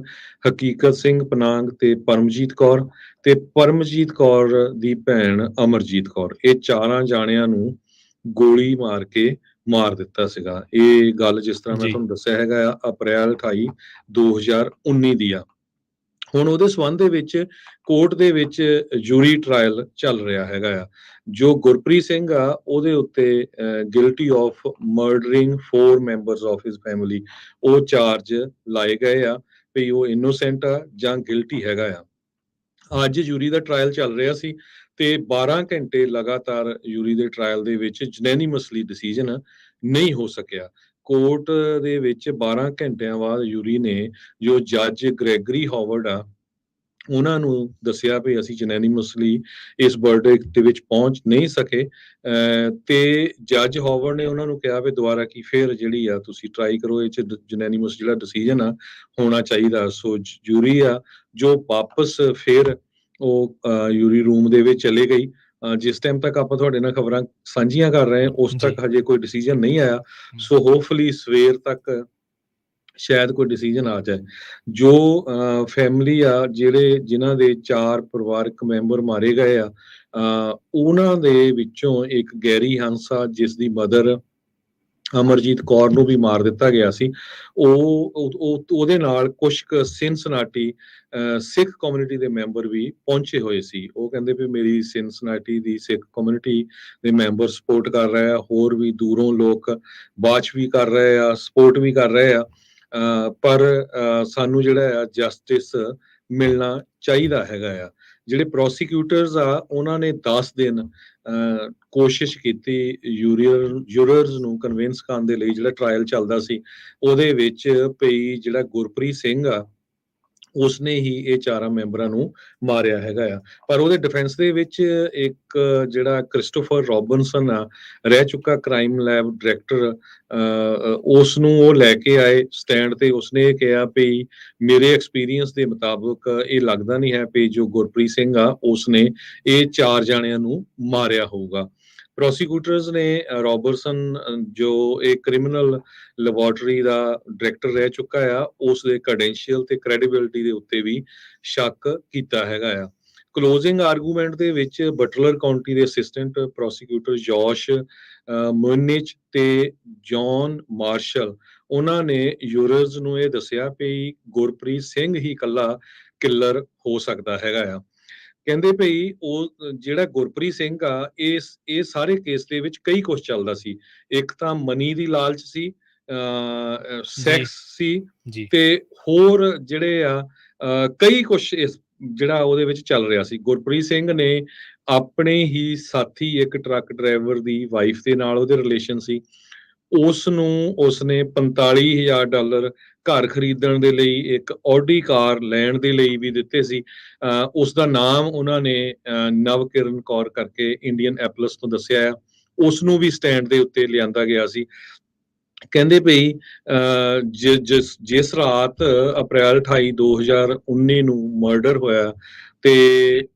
ਹਕੀਕਤ ਸਿੰਘ ਪਨਾਂਗ ਤੇ ਪਰਮਜੀਤ ਕੌਰ ਤੇ ਪਰਮਜੀਤ ਕੌਰ ਦੀ ਭੈਣ ਅਮਰਜੀਤ ਕੌਰ, ਇਹ ਚਾਰਾਂ ਜਾਣਿਆਂ ਨੂੰ ਗੋਲੀ ਮਾਰ ਕੇ ਮਾਰ ਦਿੱਤਾ ਸੀਗਾ। ਇਹ ਗੱਲ ਜਿਸ ਤਰ੍ਹਾਂ ਮੈਂ ਜੀ, ਤੁਹਾਨੂੰ ਦੱਸਿਆ ਹੈਗਾ ਆ, ਅਪ੍ਰੈਲ 28 2019 ਦੀ ਆ। ਹੁਣ ਉਹਦੇ ਸੰਬੰਧ ਦੇ ਵਿੱਚ ਕੋਰਟ ਦੇ ਵਿੱਚ ਜੂਰੀ ਟਰਾਇਲ ਚੱਲ ਰਿਹਾ ਹੈਗਾ ਆ। ਜੋ ਗੁਰਪ੍ਰੀਤ ਸਿੰਘ ਆ ਉਹਦੇ ਉੱਤੇ guilty of murdering 4 members of his family, ਉਹ ਚਾਰਜ ਲਾਏ ਗਏ ਆ ਵੀ ਉਹ ਇਨੋਸੈਂਟ ਆ ਜਾਂ ਗਿਲਟੀ ਹੈਗਾ ਆ। ਅੱਜ ਜੂਰੀ ਦਾ ਟਰਾਇਲ ਚੱਲ ਰਿਹਾ ਸੀ ਤੇ 12 ਘੰਟੇ ਲਗਾਤਾਰ ਜੂਰੀ ਦੇ ਟਰਾਇਲ ਦੇ ਵਿੱਚ ਜਨੈਨੀਮਸਲੀ ਡਿਸੀਜਨ ਨਹੀਂ ਹੋ ਸਕਿਆ। ਕੋਰਟ ਦੇ ਵਿੱਚ 12 ਘੰਟਿਆਂ ਬਾਅਦ ਜੂਰੀ ਨੇ, ਜੋ ਜੱਜ ਗ੍ਰੈਗਰੀ ਹਾਵਰਡ ਆ, ਉਹਨਾਂ ਨੂੰ ਦੱਸਿਆ ਵੀ ਅਸੀਂ ਜਨੈਨੀਮਸਲੀ ਇਸ ਵਰਡਿਕਟ ਦੇ ਵਿੱਚ ਪਹੁੰਚ ਨਹੀਂ ਸਕੇ। ਤੇ ਜੱਜ ਹਾਵਰਡ ਨੇ ਉਹਨਾਂ ਨੂੰ ਕਿਹਾ ਵੀ ਦੁਬਾਰਾ ਕੀ ਫਿਰ ਜਿਹੜੀ ਆ ਤੁਸੀਂ ਟਰਾਈ ਕਰੋ, ਇਹ 'ਚ ਜਨੈਨੀਮਸ ਜਿਹੜਾ ਡਿਸੀਜਨ ਆ ਹੋਣਾ ਚਾਹੀਦਾ। ਸੋ ਜੂਰੀ ਆ ਜੋ ਵਾਪਸ ਫਿਰ ਉਹ ਯੂਰੀ ਰੂਮ ਦੇ ਵਿੱਚ ਚਲੇ ਗਈ। ਜਿਸ ਟਾਈਮ ਤੱਕ ਆਪਾਂ ਤੁਹਾਡੇ ਨਾਲ ਖਬਰਾਂ ਸਾਂਝੀਆਂ ਕਰ ਰਹੇ ਹਾਂ ਉਸ ਜੀ, ਤੱਕ ਹਜੇ ਕੋਈ ਡਿਸੀਜਨ ਨਹੀਂ ਆਇਆ। ਸੋ ਹੋਪਫੁਲੀ ਸਵੇਰ ਤੱਕ ਸ਼ਾਇਦ ਕੋਈ ਡਿਸੀਜਨ ਆ ਜਾਏ। ਜੋ ਫੈਮਿਲੀ ਆ ਜਿਨ੍ਹਾਂ ਦੇ 4 ਪਰਿਵਾਰਕ ਮੈਂਬਰ ਮਾਰੇ ਗਏ ਆ, ਉਹਨਾਂ ਦੇ ਵਿੱਚੋਂ ਇੱਕ ਗੈਰੀ ਹੰਸਾ ਜਿਸ ਦੀ ਮਦਰ ਅਮਰਜੀਤ ਕੌਰ ਨੂੰ ਵੀ ਮਾਰ ਦਿੱਤਾ ਗਿਆ ਸੀ। ਉਹਦੇ ਨਾਲ ਕੁਝ ਕੁ ਸਿਨਸਨਾਟੀ ਸਿੱਖ ਕਮਿਊਨਿਟੀ ਦੇ ਮੈਂਬਰ ਵੀ ਪਹੁੰਚੇ ਹੋਏ ਸੀ। ਉਹ ਕਹਿੰਦੇ ਵੀ ਮੇਰੀ ਸਿਨਸਨਾਟੀ ਦੀ ਸਿੱਖ ਕਮਿਊਨਿਟੀ ਦੇ ਮੈਂਬਰ ਸਪੋਰਟ ਕਰ ਰਹੇ ਆ, ਹੋਰ ਵੀ ਦੂਰੋਂ ਲੋਕ ਵਾਚ ਵੀ ਕਰ ਰਹੇ ਆ, ਸਪੋਰਟ ਵੀ ਕਰ ਰਹੇ ਆ। ਪਰ ਸਾਨੂੰ ਜਿਹੜਾ ਆ ਜਸਟਿਸ ਮਿਲਣਾ ਚਾਹੀਦਾ ਹੈਗਾ ਆ। ਜਿਹੜੇ ਪ੍ਰੋਸੀਕਿਊਟਰਸ ਆ ਉਹਨਾਂ ਨੇ 10 ਦਿਨ ਕੋਸ਼ਿਸ਼ ਕੀਤੀ ਯੂਰਰਸ ਨੂੰ ਕਨਵਿੰਸ ਕਰਨ ਦੇ ਲਈ। ਜਿਹੜਾ ਟਰਾਇਲ ਚੱਲਦਾ ਸੀ ਉਹਦੇ ਵਿੱਚ ਭਈ ਜਿਹੜਾ ਗੁਰਪ੍ਰੀਤ ਸਿੰਘ ਆ ਉਸਨੇ ਹੀ ਇਹ 4 ਮੈਂਬਰਾਂ ਨੂੰ ਮਾਰਿਆ ਹੈਗਾ ਆ। ਪਰ ਉਹਦੇ ਡਿਫੈਂਸ ਦੇ ਵਿੱਚ ਇੱਕ ਜਿਹੜਾ ਕ੍ਰਿਸਟੋਫਰ ਰੋਬਿਨਸਨ ਆ, ਰਹਿ ਚੁੱਕਾ ਕ੍ਰਾਈਮ ਲੈਬ ਡਾਇਰੈਕਟਰ, ਉਸ ਨੂੰ ਉਹ ਲੈ ਕੇ ਆਏ ਸਟੈਂਡ ਤੇ। ਉਸਨੇ ਇਹ ਕਿਹਾ ਵੀ ਮੇਰੇ ਐਕਸਪੀਰੀਅੰਸ ਦੇ ਮੁਤਾਬਕ ਇਹ ਲੱਗਦਾ ਨਹੀਂ ਹੈ ਵੀ ਜੋ ਗੁਰਪ੍ਰੀਤ ਸਿੰਘ ਆ ਉਸਨੇ ਇਹ 4 ਜਾਣਿਆਂ ਨੂੰ ਮਾਰਿਆ ਹੋਊਗਾ। ਪ੍ਰੋਸੀਕਿਊਟਰਸ ਨੇ ਰੋਬਰਟਸਨ, ਜੋ ਇਹ ਕ੍ਰਿਮੀਨਲ ਲੈਬੋਰਟਰੀ ਦਾ ਡਾਇਰੈਕਟਰ ਰਹਿ ਚੁੱਕਾ ਆ, ਉਸ ਦੇ ਕ੍ਰੈਡੈਂਸ਼ੀਅਲ ਤੇ ਕ੍ਰੈਡੀਬਿਲਿਟੀ ਦੇ ਉੱਤੇ ਵੀ ਸ਼ੱਕ ਕੀਤਾ ਹੈਗਾ ਆ। ਕਲੋਜ਼ਿੰਗ ਆਰਗੂਮੈਂਟ ਦੇ ਵਿੱਚ ਬਟਲਰ ਕਾਉਂਟੀ ਦੇ ਅਸਿਸਟੈਂਟ ਪ੍ਰੋਸੀਕਿਊਟਰ ਜੋਸ਼ ਮੁਨਿਚ ਤੇ ਜੌਨ ਮਾਰਸ਼ਲ, ਉਹਨਾਂ ਨੇ ਯੂਰਰਸ ਨੂੰ ਇਹ ਦੱਸਿਆ ਵੀ ਗੁਰਪ੍ਰੀਤ ਸਿੰਘ ਹੀ ਇਕੱਲਾ ਕਿਲਰ ਹੋ ਸਕਦਾ ਹੈਗਾ ਆ। ਕਹਿੰਦੇ ਭਈ ਉਹ ਜਿਹੜਾ ਗੁਰਪ੍ਰੀਤ ਸਿੰਘ ਆ, ਇਹ ਸਾਰੇ ਕੇਸ ਦੇ ਵਿੱਚ ਕਈ ਕੁਝ ਚੱਲਦਾ ਸੀ। ਇੱਕ ਤਾਂ ਮਨੀ ਦੀ ਲਾਲਚ ਸੀ, ਜੀ, ਸੈਕਸ ਸੀ ਜੀ, ਤੇ ਹੋਰ ਜਿਹੜੇ ਆ ਕਈ ਕੁਛ ਇਸ ਜਿਹੜਾ ਉਹਦੇ ਵਿੱਚ ਚੱਲ ਰਿਹਾ ਸੀ। ਗੁਰਪ੍ਰੀਤ ਸਿੰਘ ਨੇ ਆਪਣੇ ਹੀ ਸਾਥੀ ਇੱਕ ਟਰੱਕ ਡਰਾਈਵਰ ਦੀ ਵਾਈਫ ਦੇ ਨਾਲ ਉਹਦੇ ਰਿਲੇਸ਼ਨ ਸੀ। ਉਸ ਨੂੰ ਉਸਨੇ $45,000 ਘਰ ਖਰੀਦਣ ਦੇ ਲਈ, ਇੱਕ ਆਡੀ ਕਾਰ ਲੈਣ ਦੇ ਲਈ ਵੀ ਦਿੱਤੇ ਸੀ। ਉਸ ਦਾ ਨਾਮ ਉਹਨਾਂ ਨੇ ਨਵਕਿਰਨ ਕੌਰ ਕਰਕੇ ਇੰਡੀਅਨ ਐਪਲਸ ਤੋਂ ਦੱਸਿਆ ਆ। ਉਸ ਨੂੰ ਵੀ ਸਟੈਂਡ ਦੇ ਉੱਤੇ ਲਿਆਂਦਾ ਗਿਆ ਸੀ। ਕਹਿੰਦੇ ਭਈ ਜਿਸ ਰਾਤ ਅਪ੍ਰੈਲ 28 2019 ਨੂੰ ਮਰਡਰ ਹੋਇਆ ਤੇ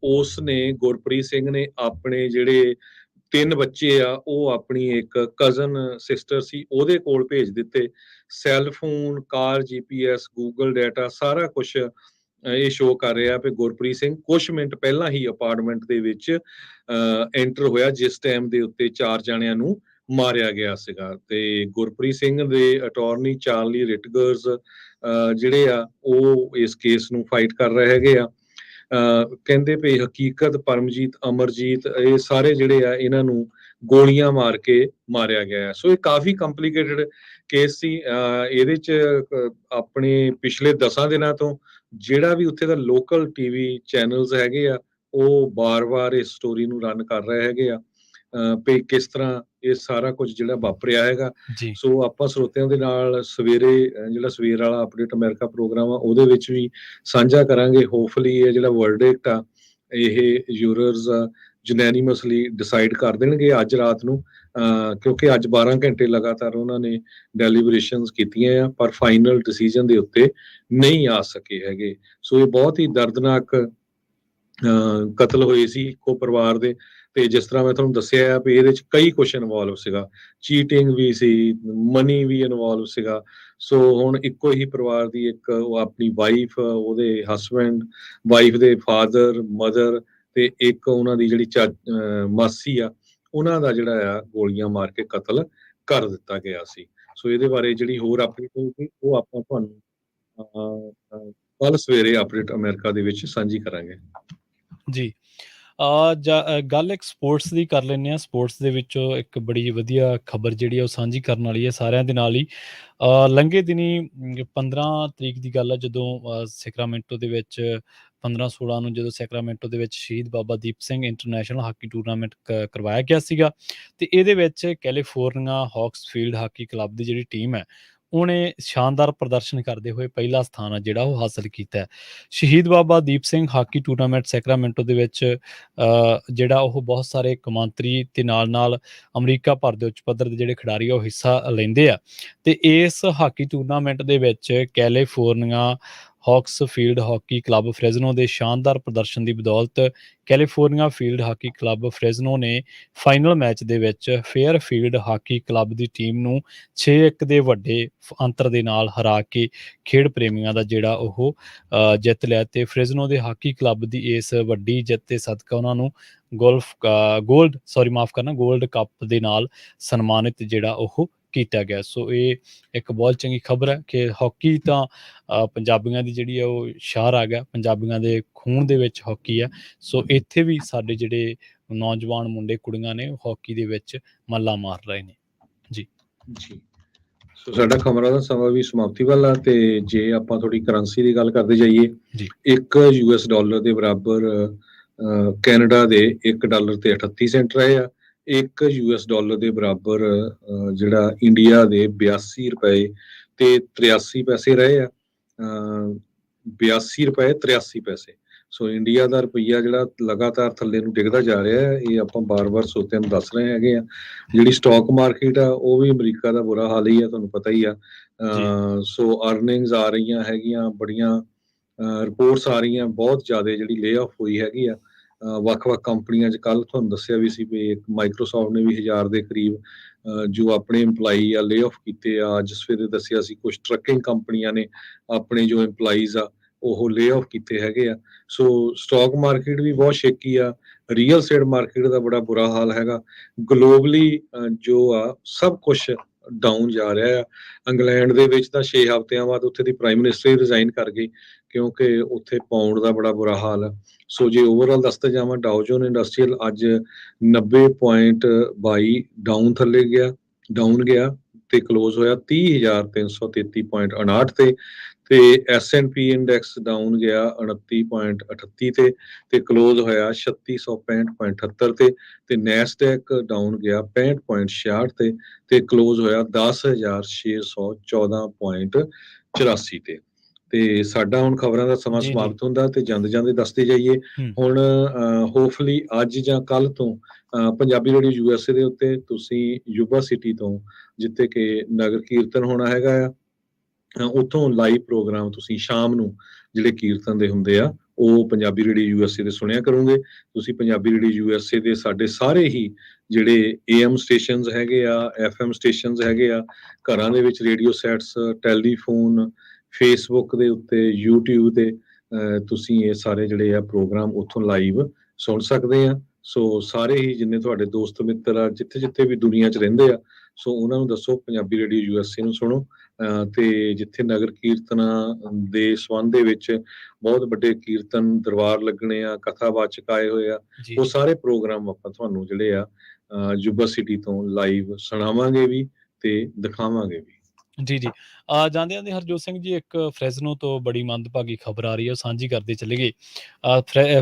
ਉਸ ਨੇ ਗੁਰਪ੍ਰੀਤ ਸਿੰਘ ਨੇ ਆਪਣੇ ਜਿਹੜੇ 3 ਬੱਚੇ ਆ ਉਹ ਆਪਣੀ ਇੱਕ ਕਜ਼ਨ ਸਿਸਟਰ ਸੀ ਉਹਦੇ ਕੋਲ ਭੇਜ ਦਿੱਤੇ। ਸੈੱਲ ਫੋਨ, ਕਾਰ, GPS, ਗੂਗਲ ਡਾਟਾ, ਸਾਰਾ ਕੁਝ ਇਹ ਸ਼ੋਅ ਕਰ ਰਿਹਾ ਵੀ ਗੁਰਪ੍ਰੀਤ ਸਿੰਘ ਕੁਝ ਮਿੰਟ ਪਹਿਲਾਂ ਹੀ ਅਪਾਰਟਮੈਂਟ ਦੇ ਵਿੱਚ ਐਂਟਰ ਹੋਇਆ ਜਿਸ ਟਾਈਮ ਦੇ ਉੱਤੇ 4 ਜਣਿਆਂ ਨੂੰ ਮਾਰਿਆ ਗਿਆ ਸੀਗਾ। ਤੇ ਗੁਰਪ੍ਰੀਤ ਸਿੰਘ ਦੇ ਅਟਾਰਨੀ ਚਾਰਲੀ ਰਿਟਗਰਸ ਜਿਹੜੇ ਆ ਉਹ ਇਸ ਕੇਸ ਨੂੰ ਫਾਈਟ ਕਰ ਰਹੇ ਹੈਗੇ ਆ। ਕਹਿੰਦੇ ਵੀ ਹਕੀਕਤ, ਪਰਮਜੀਤ, ਅਮਰਜੀਤ, ਇਹ ਸਾਰੇ ਜਿਹੜੇ ਆ ਇਹਨਾਂ ਨੂੰ ਗੋਲੀਆਂ ਮਾਰ ਕੇ ਮਾਰਿਆ ਗਿਆ। ਸੋ ਇਹ ਕਾਫੀ ਕੰਪਲਿਕੇਟਡ ਕੇਸ ਸੀ। ਇਹਦੇ ਚ ਆਪਣੇ ਪਿਛਲੇ 10 ਦਿਨਾਂ ਤੋਂ ਜਿਹੜਾ ਵੀ ਉੱਥੇ ਦਾ ਲੋਕਲ ਟੀਵੀ ਚੈਨਲਸ ਹੈਗੇ ਆ ਉਹ ਬਾਰ-ਬਾਰ ਇਸ ਸਟੋਰੀ ਨੂੰ ਰਨ ਕਰ ਰਹੇ ਹੈਗੇ ਆ ਵੀ ਕਿਸ ਤਰ੍ਹਾਂ ਇਹ ਸਾਰਾ ਕੁਝ ਜਿਹੜਾ ਵਾਪਰਿਆ ਹੈਗਾ। ਜੀ, ਸੋ ਆਪਾਂ ਸਰੋਤਿਆਂ ਦੇ ਨਾਲ ਸਵੇਰੇ ਜਿਹੜਾ ਸਵੇਰ ਵਾਲਾ ਅਪਡੇਟ ਅਮਰੀਕਾ ਪ੍ਰੋਗਰਾਮ ਆ ਉਹਦੇ ਵਿੱਚ ਵੀ ਸਾਂਝਾ ਕਰਾਂਗੇ। ਹੋਪਫੁਲੀ ਇਹ ਜਿਹੜਾ ਵਰਡਿਕਟ ਆ ਇਹ ਯੂਰਰਸ ਯੂਨੈਨਿਮਸਲੀ ਡਿਸਾਈਡ ਕਰ ਦੇਣਗੇ ਅੱਜ ਰਾਤ ਨੂੰ, ਕਿਉਂਕਿ ਅੱਜ 12 ਘੰਟੇ ਲਗਾਤਾਰ ਉਹਨਾਂ ਨੇ ਡੈਲੀਬਰੇਸ਼ਨਸ ਕੀਤੀਆਂ ਆ ਪਰ ਫਾਈਨਲ ਡਿਸੀਜਨ ਦੇ ਉੱਤੇ ਨਹੀਂ ਆ ਸਕੇ ਹੈਗੇ। ਸੋ ਇਹ ਬਹੁਤ ਹੀ ਦਰਦਨਾਕ ਕਤਲ ਹੋਏ ਸੀ ਇੱਕੋ ਪਰਿਵਾਰ ਦੇ। ਤੇ ਜਿਸ ਤਰ੍ਹਾਂ ਮੈਂ ਤੁਹਾਨੂੰ ਦੱਸਿਆ ਆ ਵੀ ਇਹਦੇ ਚ ਕਈ ਕੁਛ ਇਨਵੋਲਵ ਸੀਗਾ, ਚੀਟਿੰਗ ਵੀ ਸੀ, ਮਨੀ ਵੀ ਇਨਵੋਲਵ ਸੀਗਾ। ਸੋ ਹੁਣ ਇੱਕੋ ਹੀ ਪਰਿਵਾਰ ਦੀ ਇੱਕ ਉਹ ਆਪਣੀ ਵਾਈਫ, ਉਹਦੇ ਹਸਬੈਂਡ, ਵਾਈਫ ਦੇ ਫਾਦਰ, ਮਦਰ ਤੇ ਇੱਕ ਉਹਨਾਂ ਦੀ ਜਿਹੜੀ ਮਾਸੀ ਆ, ਉਹਨਾਂ ਦਾ ਜਿਹੜਾ ਆ ਗੋਲੀਆਂ ਮਾਰ ਕੇ ਕਤਲ ਕਰ ਦਿੱਤਾ ਗਿਆ ਸੀ। ਸੋ ਇਹਦੇ ਬਾਰੇ ਜਿਹੜੀ ਹੋਰ ਅਪਡੇਟ ਹੋਊਗੀ ਉਹ ਆਪਾਂ ਤੁਹਾਨੂੰ ਕੱਲ ਸਵੇਰੇ ਅਪਡੇਟ ਅਮਰੀਕਾ ਦੇ ਵਿੱਚ ਸਾਂਝੀ ਕਰਾਂਗੇ। ਜੀ। ਗੱਲ ਇੱਕ ਸਪੋਰਟਸ ਦੀ ਕਰ ਲੈਂਦੇ ਹਾਂ। ਸਪੋਰਟਸ ਦੇ ਵਿੱਚੋਂ ਇੱਕ ਬੜੀ ਵਧੀਆ ਖਬਰ ਜਿਹੜੀ ਆ ਉਹ ਸਾਂਝੀ ਕਰਨ ਵਾਲੀ ਹੈ ਸਾਰਿਆਂ ਦੇ ਨਾਲ ਹੀ। ਲੰਘੇ ਦਿਨੀ 15 ਤਰੀਕ ਦੀ ਗੱਲ ਹੈ, ਜਦੋਂ ਸੈਕਰਾਮੈਂਟੋ ਦੇ ਵਿੱਚ 15-16 ਨੂੰ ਜਦੋਂ ਸੈਕਰਾਮੈਂਟੋ ਦੇ ਵਿੱਚ ਸ਼ਹੀਦ Baba Deep Singh international hockey tournament ਕਰਵਾਇਆ ਗਿਆ ਸੀਗਾ। ਤੇ ਇਹਦੇ ਵਿੱਚ ਕੈਲੀਫੋਰਨੀਆ ਹੌਕਸਫੀਲਡ ਹਾਕੀ ਕਲੱਬ ਦੀ ਜਿਹੜੀ ਟੀਮ ਹੈ, ਉਹਨੇ ਸ਼ਾਨਦਾਰ ਪ੍ਰਦਰਸ਼ਨ ਕਰਦੇ ਹੋਏ ਪਹਿਲਾ ਸਥਾਨ ਆ ਜਿਹੜਾ ਉਹ ਹਾਸਲ ਕੀਤਾ ਹੈ। ਸ਼ਹੀਦ Baba Deep Singh hockey tournament Sacramento ਦੇ ਵਿੱਚ ਜਿਹੜਾ ਉਹ ਬਹੁਤ ਸਾਰੇ ਕੌਮਾਂਤਰੀ ਤੇ ਨਾਲ ਅਮਰੀਕਾ ਭਰ ਦੇ ਉੱਚ ਪੱਧਰ ਦੇ ਜਿਹੜੇ ਖਿਡਾਰੀ ਆ ਉਹ ਹਿੱਸਾ ਲੈਂਦੇ ਆ। ਤੇ ਇਸ ਹਾਕੀ ਟੂਰਨਾਮੈਂਟ ਦੇ ਵਿੱਚ ਕੈਲੀਫੋਰਨੀਆ ਹੌਕਸਫੀਲਡ ਹਾਕੀ ਕਲੱਬ ਫ੍ਰੈਜ਼ਨੋ ਦੇ ਸ਼ਾਨਦਾਰ ਪ੍ਰਦਰਸ਼ਨ ਦੀ ਬਦੌਲਤ California field hockey club Fresno ਨੇ ਫਾਈਨਲ ਮੈਚ ਦੇ ਵਿੱਚ ਫੇਅਰਫੀਲਡ ਹਾਕੀ ਕਲੱਬ ਦੀ ਟੀਮ ਨੂੰ 6-1 ਦੇ ਵੱਡੇ ਅੰਤਰ ਦੇ ਨਾਲ ਹਰਾ ਕੇ ਖੇਡ ਪ੍ਰੇਮੀਆਂ ਦਾ ਜਿਹੜਾ ਉਹ ਜਿੱਤ ਲਿਆ। ਤੇ ਫ੍ਰੈਜ਼ਨੋ ਦੇ ਹਾਕੀ ਕਲੱਬ ਦੀ ਇਸ ਵੱਡੀ ਜਿੱਤ ਦੇ ਸਦਕਾ ਉਹਨਾਂ ਨੂੰ ਗੋਲਡ ਕੱਪ ਦੇ ਨਾਲ ਸਨਮਾਨਿਤ ਜਿਹੜਾ ਉਹ ਕੀਤਾ ਗਿਆ। ਸੋ ਇਹ ਇੱਕ ਬਹੁਤ ਚੰਗੀ ਖਬਰ ਹੈ ਕਿ ਹਾਕੀ ਤਾਂ ਪੰਜਾਬੀਆਂ ਦੀ ਜਿਹੜੀ ਹੈ ਉਹ ਸ਼ਾਹਰ ਆ ਗਿਆ, ਪੰਜਾਬੀਆਂ ਦੇ ਖੂਨ ਦੇ ਵਿੱਚ ਹਾਕੀ ਹੈ। ਸੋ ਇੱਥੇ ਵੀ ਸਾਡੇ ਜਿਹੜੇ ਨੌਜਵਾਨ ਮੁੰਡੇ ਕੁੜੀਆਂ ਨੇ ਹਾਕੀ ਦੇ ਵਿੱਚ ਮੱਲਾਂ ਮਾਰ ਰਹੇ ਨੇ। ਜੀ ਜੀ। ਸੋ ਸਾਡਾ ਖਬਰਾਂ ਦਾ ਸਮਾਂ ਵੀ ਸਮਾਪਤੀ ਵੱਲ ਆ। ਤੇ ਜੇ ਆਪਾਂ ਥੋੜੀ ਕਰੰਸੀ ਦੀ ਗੱਲ ਕਰਦੇ ਜਾਈਏ, ਜੀ ਇੱਕ US ਡਾਲਰ ਦੇ ਬਰਾਬਰ ਕੈਨੇਡਾ ਦੇ $1 ਤੇ 38 ਸੈਂਟ ਰਹੇ ਆ। ਇੱਕ US ਡਾਲਰ ਦੇ ਬਰਾਬਰ ਜਿਹੜਾ ਇੰਡੀਆ ਦੇ 82 ਰੁਪਏ ਤੇ 83 ਪੈਸੇ ਰਹੇ ਆ। 82 ਰੁਪਏ 83 ਪੈਸੇ। ਸੋ ਇੰਡੀਆ ਦਾ ਰੁਪਈਆ ਜਿਹੜਾ ਲਗਾਤਾਰ ਥੱਲੇ ਨੂੰ ਡਿੱਗਦਾ ਜਾ ਰਿਹਾ ਹੈ, ਇਹ ਆਪਾਂ ਬਾਰ-ਬਾਰ ਸਰੋਤਿਆਂ ਨੂੰ ਦੱਸ ਰਹੇ ਹੈਗੇ ਆ। ਜਿਹੜੀ ਸਟਾਕ ਮਾਰਕੀਟ ਆ ਉਹ ਵੀ ਅਮਰੀਕਾ ਦਾ ਬੁਰਾ ਹਾਲ ਹੀ ਆ, ਤੁਹਾਨੂੰ ਪਤਾ ਹੀ ਆ। ਸੋ ਅਰਨਿੰਗਸ ਆ ਰਹੀਆਂ ਹੈਗੀਆਂ, ਬੜੀਆਂ ਰਿਪੋਰਟਸ ਆ ਰਹੀਆਂ, ਬਹੁਤ ਜ਼ਿਆਦਾ ਜਿਹੜੀ ਲੇ ਆਫ ਹੋਈ ਹੈਗੀ ਆ ਵੱਖ-ਵੱਖ ਕੰਪਨੀਆਂ 'ਚ। ਕੱਲ ਤੁਹਾਨੂੰ ਦੱਸਿਆ ਵੀ ਸੀ ਵੀ ਇੱਕ ਮਾਈਕਰੋਸਾਫਟ ਨੇ ਵੀ 1000 ਦੇ ਕਰੀਬ ਜੋ ਆਪਣੇ EMPLOYEE ਆ ਲੇ ਆਫ ਕੀਤੇ ਆ। ਅੱਜ ਸਵੇਰੇ ਦੱਸਿਆ ਸੀ ਕੁਝ ਟਰੱਕਿੰਗ ਕੰਪਨੀਆਂ ਨੇ ਆਪਣੇ ਜੋ EMPLOYEES ਆ ਉਹ ਲੇ ਆਫ ਕੀਤੇ ਹੈਗੇ ਆ। ਸੋ ਸਟਾਕ ਮਾਰਕੀਟ ਵੀ ਬਹੁਤ ਸ਼ੇਕੀ ਆ। ਰੀਅਲ ਸਟੇਟ ਮਾਰਕੀਟ ਦਾ ਬੜਾ ਬੁਰਾ ਹਾਲ ਹੈਗਾ। ਗਲੋਬਲੀ ਜੋ ਆ ਸਭ ਕੁਝ ਡਾਊਨ ਜਾ ਰਿਹਾ ਆ। ਇੰਗਲੈਂਡ ਦੇ ਵਿੱਚ ਤਾਂ 6 ਹਫ਼ਤਿਆਂ ਬਾਅਦ ਉੱਥੇ ਦੀ ਪ੍ਰਾਈਮ ਮਿਨਿਸਟਰ ਹੀ ਰਿਜ਼ਾਈਨ ਕਰ ਗਈ, ਕਿਉਂਕਿ ਉੱਥੇ ਪਾਉਂਡ ਦਾ ਬੜਾ ਬੁਰਾ ਹਾਲ ਆ। ਸੋ ਜੇ ਓਵਰਆਲ ਦੱਸਦੇ ਜਾਵਾਂ, ਡਾਓ ਜੋਨ ਇੰਡਸਟਰੀਅਲ ਅੱਜ 90.22 ਡਾਊਨ ਗਿਆ ਤੇ ਕਲੋਜ਼ ਹੋਇਆ 30,333.59 ਤੇ S&P ਇੰਡੈਕਸ ਡਾਊਨ ਗਿਆ 29.38 ਤੇ ਕਲੋਜ਼ ਹੋਇਆ 3665.78 ਤੇ ਨੈਸਡੈਕ ਡਾਊਨ ਗਿਆ 65.66 ਤੇ ਕਲੋਜ਼ ਹੋਇਆ 10,614.84 ਤੇ ਸਾਡਾ ਹੁਣ ਖਬਰਾਂ ਦਾ ਸਮਾਂ ਜੀ ਸਮਾਪਤ ਹੁੰਦਾ ਤੇ ਜਾਂਦੇ ਦੱਸਦੇ ਜਾਈਏ। ਹੁਣ ਹੋਪਫੁਲੀ ਅੱਜ ਜਾਂ ਕੱਲ ਤੋਂ ਪੰਜਾਬੀ ਰੇਡੀਓ USA ਦੇ ਉੱਤੇ ਤੁਸੀਂ ਯੁਵਾ ਸਿਟੀ ਤੋਂ, ਜਿੱਥੇ ਕਿ ਨਗਰ ਕੀਰਤਨ ਹੋਣਾ ਹੈਗਾ ਆ, ਉੱਥੋਂ ਲਾਈਵ ਪ੍ਰੋਗਰਾਮ ਤੁਸੀਂ ਸ਼ਾਮ ਨੂੰ ਜਿਹੜੇ ਕੀਰਤਨ ਦੇ ਹੁੰਦੇ ਆ ਉਹ ਪੰਜਾਬੀ ਰੇਡੀਓ USA ਦੇ ਸੁਣਿਆ ਕਰੋਗੇ। ਤੁਸੀਂ ਪੰਜਾਬੀ ਰੇਡੀਓ USA ਦੇ ਸਾਡੇ ਸਾਰੇ ਹੀ ਜਿਹੜੇ AM ਸਟੇਸ਼ਨਸ ਹੈਗੇ ਆ, FM ਸਟੇਸ਼ਨਸ ਹੈਗੇ ਆ, ਘਰਾਂ ਦੇ ਵਿੱਚ ਰੇਡੀਓ ਸੈਟਸ, ਟੈਲੀਫੋਨ, ਫੇਸਬੁੱਕ ਦੇ ਉੱਤੇ, YouTube ਤੇ ਤੁਸੀਂ ਇਹ ਸਾਰੇ ਜਿਹੜੇ ਆ ਪ੍ਰੋਗਰਾਮ ਉੱਥੋਂ ਲਾਈਵ ਸੁਣ ਸਕਦੇ ਆ। ਸੋ ਸਾਰੇ ਹੀ ਜਿੰਨੇ ਤੁਹਾਡੇ ਦੋਸਤ ਮਿੱਤਰ ਆ ਜਿੱਥੇ ਵੀ ਦੁਨੀਆ 'ਚ ਰਹਿੰਦੇ ਆ, ਸੋ ਉਹਨਾਂ ਨੂੰ ਦੱਸੋ ਪੰਜਾਬੀ ਰੇਡੀਓ USA ਨੂੰ ਸੁਣੋ। ਤੇ ਜਿੱਥੇ ਨਗਰ ਕੀਰਤਨਾਂ ਦੇ ਸੰਬੰਧ ਦੇ ਵਿੱਚ ਬਹੁਤ ਵੱਡੇ ਕੀਰਤਨ ਦਰਬਾਰ ਲੱਗਣੇ ਆ, ਕਥਾਵਾਚਕ ਆਏ ਹੋਏ ਆ, ਉਹ ਸਾਰੇ ਪ੍ਰੋਗਰਾਮ ਆਪਾਂ ਤੁਹਾਨੂੰ ਜਿਹੜੇ ਆ ਯੁਵਾ ਸਿਟੀ ਤੋਂ ਲਾਈਵ ਸੁਣਾਵਾਂਗੇ ਵੀ ਤੇ ਦਿਖਾਵਾਂਗੇ ਵੀ। ਜੀ ਜਾਂਦੇ ਹਰਜੋਤ ਸਿੰਘ ਜੀ, ਇੱਕ ਫ੍ਰੈਜ਼ਨੋ ਤੋਂ ਬੜੀ ਮੰਦਭਾਗੀ ਖਬਰ ਆ ਰਹੀ ਹੈ, ਉਹ ਸਾਂਝੀ ਕਰਦੇ ਚਲੇ ਗਏ।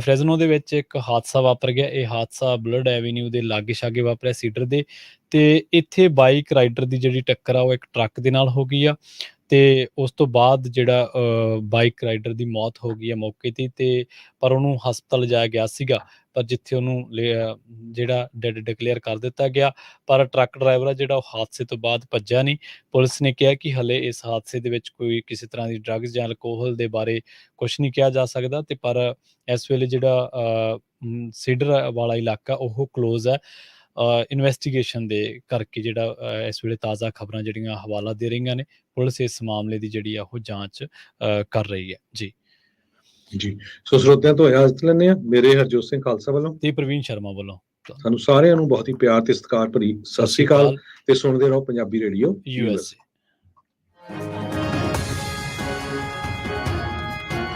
ਫ੍ਰੈਜ਼ਨੋ ਦੇ ਵਿੱਚ ਇੱਕ ਹਾਦਸਾ ਵਾਪਰ ਗਿਆ। ਇਹ ਹਾਦਸਾ ਬਲੱਡ ਐਵੀਨਿਊ ਦੇ ਲਾਗੇ ਛਾਗੇ ਵਾਪਰਿਆ, ਸੀਡਰ ਦੇ। ਤੇ ਇੱਥੇ ਬਾਈਕ ਰਾਈਡਰ ਦੀ ਜਿਹੜੀ ਟੱਕਰ ਆ ਉਹ ਇੱਕ ਟਰੱਕ ਦੇ ਨਾਲ ਹੋ ਗਈ ਆ। ਤੇ ਉਸ ਤੋਂ ਬਾਅਦ ਜਿਹੜਾ ਬਾਈਕ ਰਾਈਡਰ ਦੀ ਮੌਤ ਹੋ ਗਈ ਹੈ ਮੌਕੇ ਤੇ ਪਰ ਉਹਨੂੰ ਹਸਪਤਾਲ ਲਿਜਾਇਆ ਗਿਆ ਸੀਗਾ। ਪਰ ਜਿੱਥੇ ਉਹਨੂੰ ਜਿਹੜਾ ਡੈਡ ਡਿਕਲੇਅਰ ਕਰ ਦਿੱਤਾ ਗਿਆ। ਪਰ ਟਰੱਕ ਡਰਾਈਵਰ ਆ ਜਿਹੜਾ ਉਹ ਹਾਦਸੇ ਤੋਂ ਬਾਅਦ ਭੱਜਿਆ ਨਹੀਂ। ਪੁਲਿਸ ਨੇ ਕਿਹਾ ਕਿ ਹਲੇ ਇਸ ਹਾਦਸੇ ਦੇ ਵਿੱਚ ਕੋਈ ਕਿਸੇ ਤਰ੍ਹਾਂ ਦੀ ਡਰੱਗਸ ਜਾਂ ਅਲਕੋਹਲ ਦੇ ਬਾਰੇ ਕੁਛ ਨਹੀਂ ਕਿਹਾ ਜਾ ਸਕਦਾ, ਤੇ ਪਰ ਇਸ ਵੇਲੇ ਜਿਹੜਾ ਸੀਡਰ ਵਾਲਾ ਇਲਾਕਾ ਉਹ ਕਲੋਜ਼ ਹੈ ਇਨਵੈਸਟੀਗੇਸ਼ਨ ਦੇ ਕਰਕੇ। ਜਿਹੜਾ ਇਸ ਵੇਲੇ ਤਾਜ਼ਾ ਖਬਰਾਂ ਜਿਹੜੀਆਂ ਹਵਾਲਾ ਦੇ ਰਹੀਆਂ ਨੇ, ਪੁਲਿਸ ਇਸ ਮਾਮਲੇ ਦੀ ਜਿਹੜੀ ਆ ਉਹ ਜਾਂਚ ਕਰ ਰਹੀ ਹੈ ਜੀ। ਜੀ, ਸੋ ਸਰੋਤਿਆਂ ਤੋਂ ਇਜਾਜ਼ਤ ਲੈਂਦੇ ਹਾਂ। ਮੇਰੇ ਹਰਜੋਤ ਸਿੰਘ ਖਾਲਸਾ ਵੱਲੋਂ ਤੇ ਪ੍ਰਵੀਨ ਸ਼ਰਮਾ ਵੱਲੋਂ ਸਾਨੂੰ ਸਾਰਿਆਂ ਨੂੰ ਬਹੁਤ ਹੀ ਪਿਆਰ ਤੇ ਸਤਿਕਾਰ ਭਰੀ ਸਤਿ ਸ੍ਰੀ ਅਕਾਲ, ਤੇ ਸੁਣਦੇ ਰਹੋ ਪੰਜਾਬੀ ਰੇਡੀਓ USA।